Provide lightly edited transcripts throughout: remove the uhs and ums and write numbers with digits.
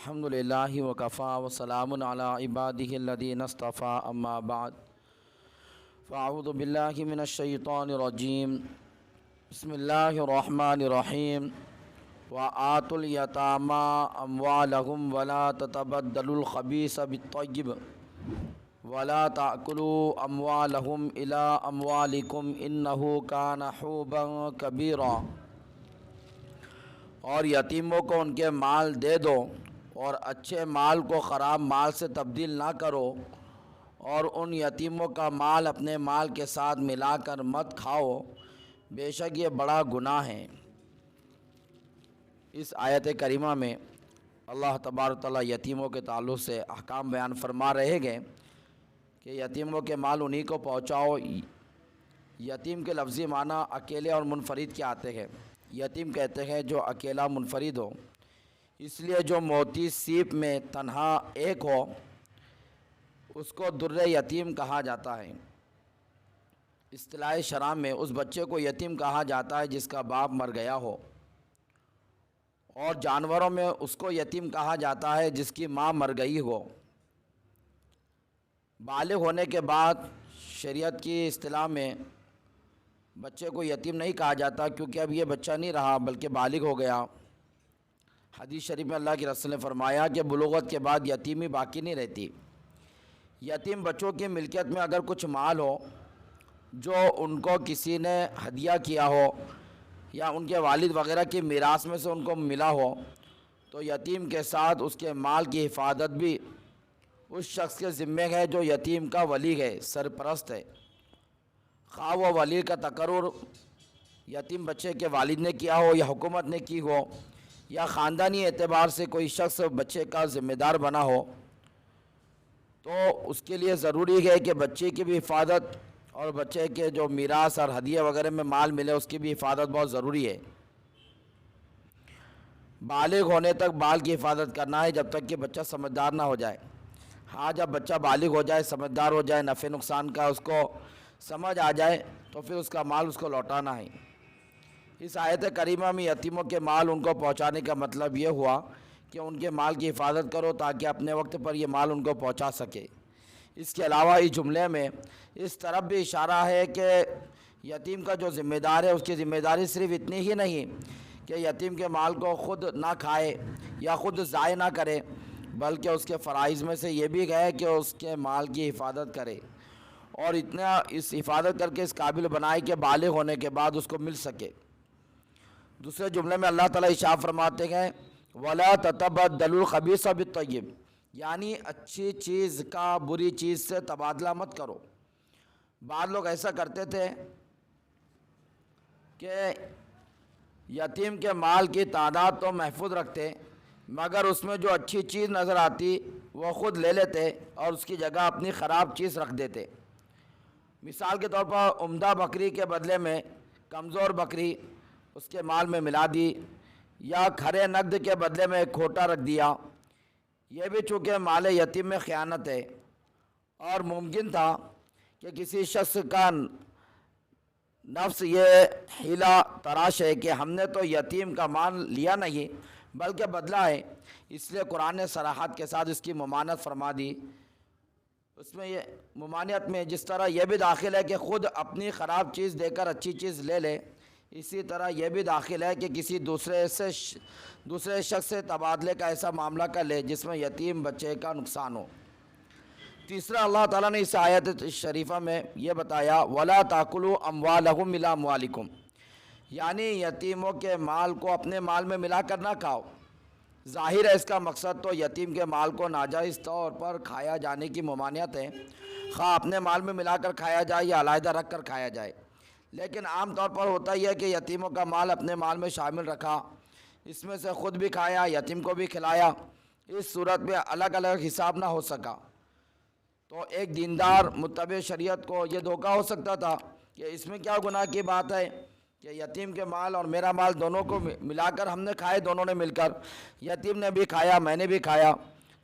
الحمد للہ وکفا وسلام علی عبادہ الذین اصطفیٰ اما بعد فاعوذ باللہ من الشیطان الرجیم بسم اللہ الرحمن الرحیم وآتوا الیتامی اموالہم ولا تتبدلوا الخبیث بالطیب ولا تأکلوا اموالہم الی اموالکم انہ کان حوبا کبیرا۔ اور یتیموں کو ان کے مال دے دو اور اچھے مال کو خراب مال سے تبدیل نہ کرو، اور ان یتیموں کا مال اپنے مال کے ساتھ ملا کر مت کھاؤ، بے شک یہ بڑا گناہ ہے۔ اس آیت کریمہ میں اللہ تبارک تعالیٰ یتیموں کے تعلق سے احکام بیان فرما رہے گئے کہ یتیموں کے مال انہی کو پہنچاؤ۔ یتیم کے لفظی معنی اکیلے اور منفرد کے آتے ہیں۔ یتیم کہتے ہیں جو اکیلا منفرد ہو، اس لیے جو موتی سیپ میں تنہا ایک ہو اس کو در یتیم کہا جاتا ہے۔ اصطلاح شرع میں اس بچے کو یتیم کہا جاتا ہے جس کا باپ مر گیا ہو، اور جانوروں میں اس کو یتیم کہا جاتا ہے جس کی ماں مر گئی ہو۔ بالغ ہونے کے بعد شریعت کی اصطلاح میں بچے کو یتیم نہیں کہا جاتا، کیونکہ اب یہ بچہ نہیں رہا بلکہ بالغ ہو گیا۔ حدیث شریف میں اللہ کے رسول نے فرمایا کہ بلوغت کے بعد یتیمی باقی نہیں رہتی۔ یتیم بچوں کی ملکیت میں اگر کچھ مال ہو جو ان کو کسی نے ہدیہ کیا ہو یا ان کے والد وغیرہ کی میراث میں سے ان کو ملا ہو، تو یتیم کے ساتھ اس کے مال کی حفاظت بھی اس شخص کے ذمے ہے جو یتیم کا ولی ہے، سرپرست ہے۔ خواہ وہ ولی کا تقرر یتیم بچے کے والد نے کیا ہو یا حکومت نے کی ہو، یا خاندانی اعتبار سے کوئی شخص بچے کا ذمہ دار بنا ہو، تو اس کے لیے ضروری ہے کہ بچے کی بھی حفاظت اور بچے کے جو میراث اور ہدیہ وغیرہ میں مال ملے اس کی بھی حفاظت بہت ضروری ہے۔ بالغ ہونے تک بال کی حفاظت کرنا ہے جب تک کہ بچہ سمجھدار نہ ہو جائے۔ ہاں، جب بچہ بالغ ہو جائے، سمجھدار ہو جائے، نفع نقصان کا اس کو سمجھ آ جائے، تو پھر اس کا مال اس کو لوٹانا ہے۔ اس آیت کریمہ میں یتیموں کے مال ان کو پہنچانے کا مطلب یہ ہوا کہ ان کے مال کی حفاظت کرو تاکہ اپنے وقت پر یہ مال ان کو پہنچا سکے۔ اس کے علاوہ اس جملے میں اس طرف بھی اشارہ ہے کہ یتیم کا جو ذمہ دار ہے اس کی ذمہ داری صرف اتنی ہی نہیں کہ یتیم کے مال کو خود نہ کھائے یا خود ضائع نہ کرے، بلکہ اس کے فرائض میں سے یہ بھی ہے کہ اس کے مال کی حفاظت کرے، اور اتنا اس حفاظت کر کے اس قابل بنائے کہ بالغ ہونے کے بعد اس کو مل سکے۔ دوسرے جملے میں اللہ تعالیٰ ارشاد فرماتے ہیں وَلَا تَتَبَدَّلُوا الْخَبِيثَ بِالطَّيِّبِ، یعنی اچھی چیز کا بری چیز سے تبادلہ مت کرو۔ بعض لوگ ایسا کرتے تھے کہ یتیم کے مال کی تعداد تو محفوظ رکھتے، مگر اس میں جو اچھی چیز نظر آتی وہ خود لے لیتے اور اس کی جگہ اپنی خراب چیز رکھ دیتے۔ مثال کے طور پر عمدہ بکری کے بدلے میں کمزور بکری اس کے مال میں ملا دی، یا کھرے نقد کے بدلے میں ایک کھوٹا رکھ دیا۔ یہ بھی چونکہ مال یتیم میں خیانت ہے، اور ممکن تھا کہ کسی شخص کا نفس یہ حیلہ تراش ہے کہ ہم نے تو یتیم کا مال لیا نہیں بلکہ بدلہ ہے، اس لیے قرآن نے صراحت کے ساتھ اس کی ممانعت فرما دی۔ اس میں یہ ممانعت میں جس طرح یہ بھی داخل ہے کہ خود اپنی خراب چیز دے کر اچھی چیز لے لے، اسی طرح یہ بھی داخل ہے کہ کسی دوسرے شخص سے تبادلے کا ایسا معاملہ کر لے جس میں یتیم بچے کا نقصان ہو۔ تیسرا، اللہ تعالیٰ نے اس آیت شریفہ میں یہ بتایا وَلَا تَأْكُلُوا أَمْوَالَهُمْ إِلَىٰ أَمْوَالِكُمْ، یعنی یتیموں کے مال کو اپنے مال میں ملا کر نہ کھاؤ۔ ظاہر ہے اس کا مقصد تو یتیم کے مال کو ناجائز طور پر کھایا جانے کی ممانعت ہے، خواہ اپنے مال میں ملا کر کھایا جائے یا علیحدہ رکھ کر کھایا جائے۔ لیکن عام طور پر ہوتا ہی ہے کہ یتیموں کا مال اپنے مال میں شامل رکھا، اس میں سے خود بھی کھایا، یتیم کو بھی کھلایا۔ اس صورت میں الگ الگ حساب نہ ہو سکا، تو ایک دیندار متبع شریعت کو یہ دھوکہ ہو سکتا تھا کہ اس میں کیا گناہ کی بات ہے کہ یتیم کے مال اور میرا مال دونوں کو ملا کر ہم نے کھائے، دونوں نے مل کر، یتیم نے بھی کھایا میں نے بھی کھایا۔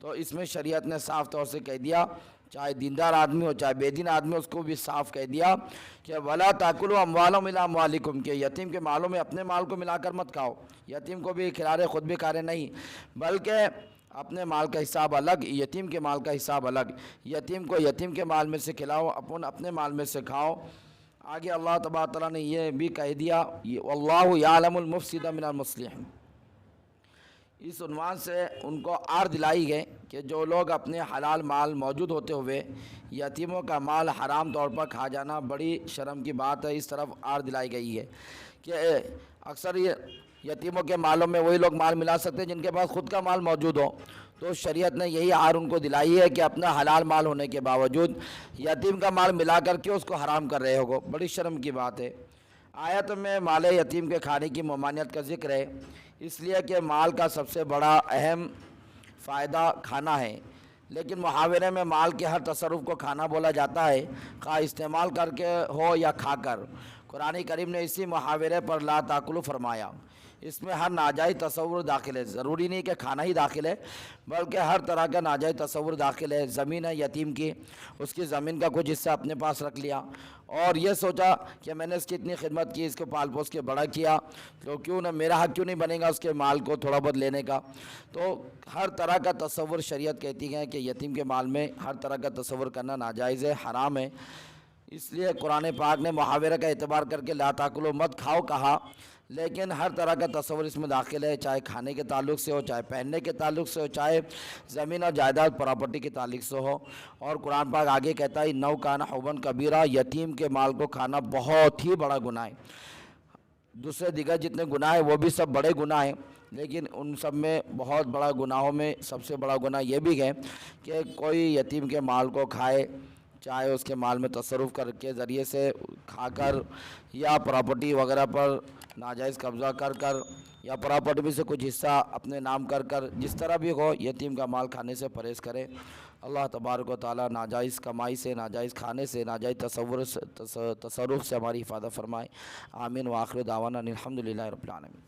تو اس میں شریعت نے صاف طور سے کہہ دیا، چاہے دیندار آدمی ہو چاہے بے دین آدمی، اس کو بھی صاف کہہ دیا کہ وَلَا تَأْكُلُوا أَمْوَالَهُمْ إِلَىٰ أَمْوَالِكُمْ، کہ یتیم کے مالوں میں اپنے مال کو ملا کر مت کھاؤ، یتیم کو بھی کھلا رہے خود بھی کھا رہے نہیں، بلکہ اپنے مال کا حساب الگ، یتیم کے مال کا حساب الگ۔ یتیم کو یتیم کے مال میں سے کھلاؤ، اپنے مال میں سے کھاؤ۔ آگے اللہ تبارک تعالیٰ نے یہ بھی کہہ دیا، واللہ یعلم المفسد من المصلح۔ اس عنوان سے ان کو آر دلائی گئی کہ جو لوگ اپنے حلال مال موجود ہوتے ہوئے یتیموں کا مال حرام طور پر کھا جانا بڑی شرم کی بات ہے، اس طرف آر دلائی گئی ہے کہ اکثر یتیموں کے مالوں میں وہی لوگ مال ملا سکتے ہیں جن کے پاس خود کا مال موجود ہو، تو شریعت نے یہی آر ان کو دلائی ہے کہ اپنا حلال مال ہونے کے باوجود یتیم کا مال ملا کر کے اس کو حرام کر رہے ہو، بڑی شرم کی بات ہے۔ آیت میں مال یتیم کے کھانے کی ممانعت کا ذکر ہے، اس لیے کہ مال کا سب سے بڑا اہم فائدہ کھانا ہے، لیکن محاورے میں مال کے ہر تصرف کو کھانا بولا جاتا ہے، خواہ استعمال کر کے ہو یا کھا کر۔ قرآن کریم نے اسی محاورے پر لا تاکلوا فرمایا۔ اس میں ہر ناجائز تصور داخل ہے، ضروری نہیں کہ کھانا ہی داخل ہے بلکہ ہر طرح کا ناجائز تصور داخل ہے۔ زمین ہے یتیم کی، اس کی زمین کا کچھ حصہ اپنے پاس رکھ لیا اور یہ سوچا کہ میں نے اس کی اتنی خدمت کی، اس کو پال پوس کے بڑا کیا، تو کیوں نہ میرا حق کیوں نہیں بنے گا اس کے مال کو تھوڑا بہت لینے کا۔ تو ہر طرح کا تصور شریعت کہتی ہے کہ یتیم کے مال میں ہر طرح کا تصور کرنا ناجائز ہے، حرام ہے۔ اس لیے قرآن پاک نے محاورے کا اعتبار کر کے لا تاکلوا مت کھاؤ کہا، لیکن ہر طرح کا تصور اس میں داخل ہے، چاہے کھانے کے تعلق سے ہو، چاہے پہننے کے تعلق سے ہو، چاہے زمین اور جائیداد پراپرٹی کے تعلق سے ہو۔ اور قرآن پاک آگے کہتا ہے انہ کان حبا کبیرہ، یتیم کے مال کو کھانا بہت ہی بڑا گناہ ہے۔ دوسرے دیگر جتنے گناہ ہیں وہ بھی سب بڑے گناہ ہیں، لیکن ان سب میں بہت بڑا گناہوں میں سب سے بڑا گناہ یہ بھی ہے کہ کوئی یتیم کے مال کو کھائے، چاہے اس کے مال میں تصرف کر کے ذریعے سے کھا کر یا پراپرٹی وغیرہ پر ناجائز قبضہ کر کر یا پراپرٹی میں سے کچھ حصہ اپنے نام کر کر، جس طرح بھی ہو یتیم کا مال کھانے سے پرہیز کرے۔ اللہ تبارک و تعالیٰ ناجائز کمائی سے، ناجائز کھانے سے، ناجائز تصرف سے ہماری حفاظت فرمائے۔ آمین۔ وآخر دعوانا الحمدللہ رب العالمین۔